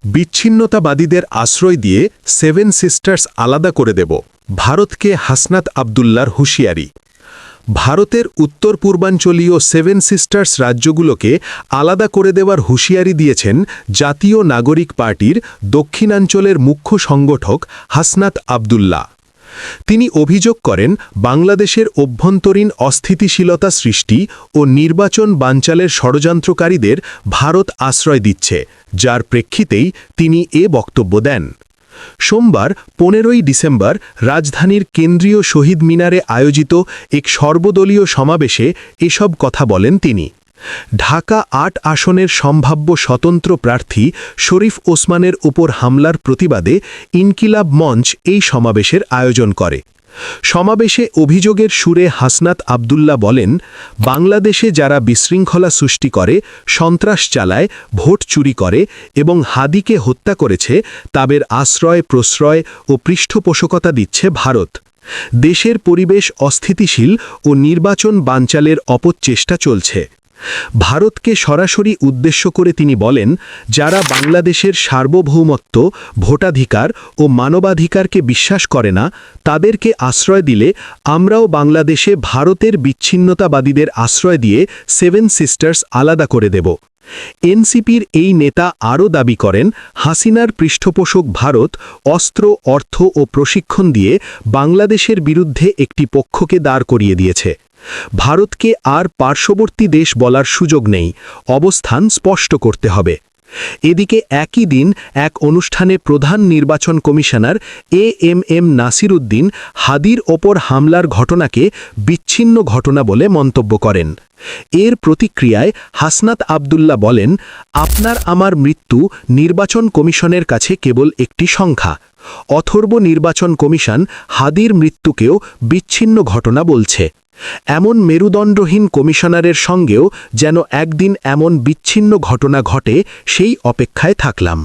বিচ্ছিন্নতাবাদীদের আশ্রয় দিয়ে seven sisters আলাদা করে দেব, ভারতকে হাসনাত আবদুল্লার হুঁশিয়ারি। ভারতের উত্তর পূর্বাঞ্চলীয় সেভেন সিস্টার্স রাজ্যগুলোকে আলাদা করে দেওয়ার হুঁশিয়ারি দিয়েছেন জাতীয় নাগরিক পার্টির দক্ষিণাঞ্চলের মুখ্য সংগঠক হাসনাত আবদুল্লা। তিনি অভিযোগ করেন বাংলাদেশের অভ্যন্তরীণ অস্থিতিশীলতা সৃষ্টি ও নির্বাচন বানচালের ষড়যন্ত্রকারীদের ভারত আশ্রয় দিচ্ছে, যার প্রেক্ষিতেই তিনি এ বক্তব্য দেন। সোমবার 15ই ডিসেম্বর রাজধানীর কেন্দ্রীয় শহীদ মিনারে আয়োজিত এক সর্বদলীয় সমাবেশে এসব কথা বলেন তিনি। ঢাকা ৮ আসনের সম্ভাব্য স্বতন্ত্র প্রার্থী শরীফ ওসমানের উপর হামলার প্রতিবাদে ইনকিলাব মঞ্চ এই সমাবেশের আয়োজন করে। সমাবেশে অভিযোগের সুরে হাসনাত আবদুল্লা বলেন, বাংলাদেশে যারা বিশৃঙ্খলা সৃষ্টি করে, সন্ত্রাস চালায়, ভোট চুরি করে এবং হাদিকে হত্যা করেছে, তাদের আশ্রয়, প্রশ্রয় ও পৃষ্ঠপোষকতা দিচ্ছে ভারত। দেশের পরিবেশ অস্থিতিশীল ও নির্বাচন বানচালের অপচেষ্টা চলছে। ভারতকে সরাসরি উদ্দেশ্য করে তিনি বলেন, যারা বাংলাদেশের সার্বভৌমত্ব, ভোটাধিকার ও মানবাধিকারকে বিশ্বাস করে না, তাদেরকে আশ্রয় দিলে আমরাও বাংলাদেশে ভারতের বিচ্ছিন্নতাবাদীদের আশ্রয় দিয়ে সেভেন সিস্টার্স আলাদা করে দেব। এনসিপির এই নেতা আরও দাবি করেন, হাসিনার পৃষ্ঠপোষক ভারত অস্ত্র, অর্থ ও প্রশিক্ষণ দিয়ে বাংলাদেশের বিরুদ্ধে একটি পক্ষকে দাঁড় করিয়ে দিয়েছে। ভারতকে আর পার্শ্ববর্তী দেশ বলার সুযোগ নেই, অবস্থান স্পষ্ট করতে হবে। এদিকে একই দিন এক অনুষ্ঠানে প্রধান নির্বাচন কমিশনার এএমএম নাসির উদ্দিন হাদির ওপর হামলার ঘটনাকে বিচ্ছিন্ন ঘটনা বলে মন্তব্য করেন। এর প্রতিক্রিয়ায় হাসনাত আবদুল্লা বলেন, আপনার আমার মৃত্যু নির্বাচন কমিশনের কাছে কেবল একটি সংখ্যা। অথর্ব নির্বাচন কমিশন হাদির মৃত্যুকেও বিচ্ছিন্ন ঘটনা বলছে। এমন মেরুদণ্ডহীন কমিশনারের সঙ্গেও যেন একদিন এমন বিচ্ছিন্ন ঘটনা ঘটে, সেই অপেক্ষায় থাকলাম।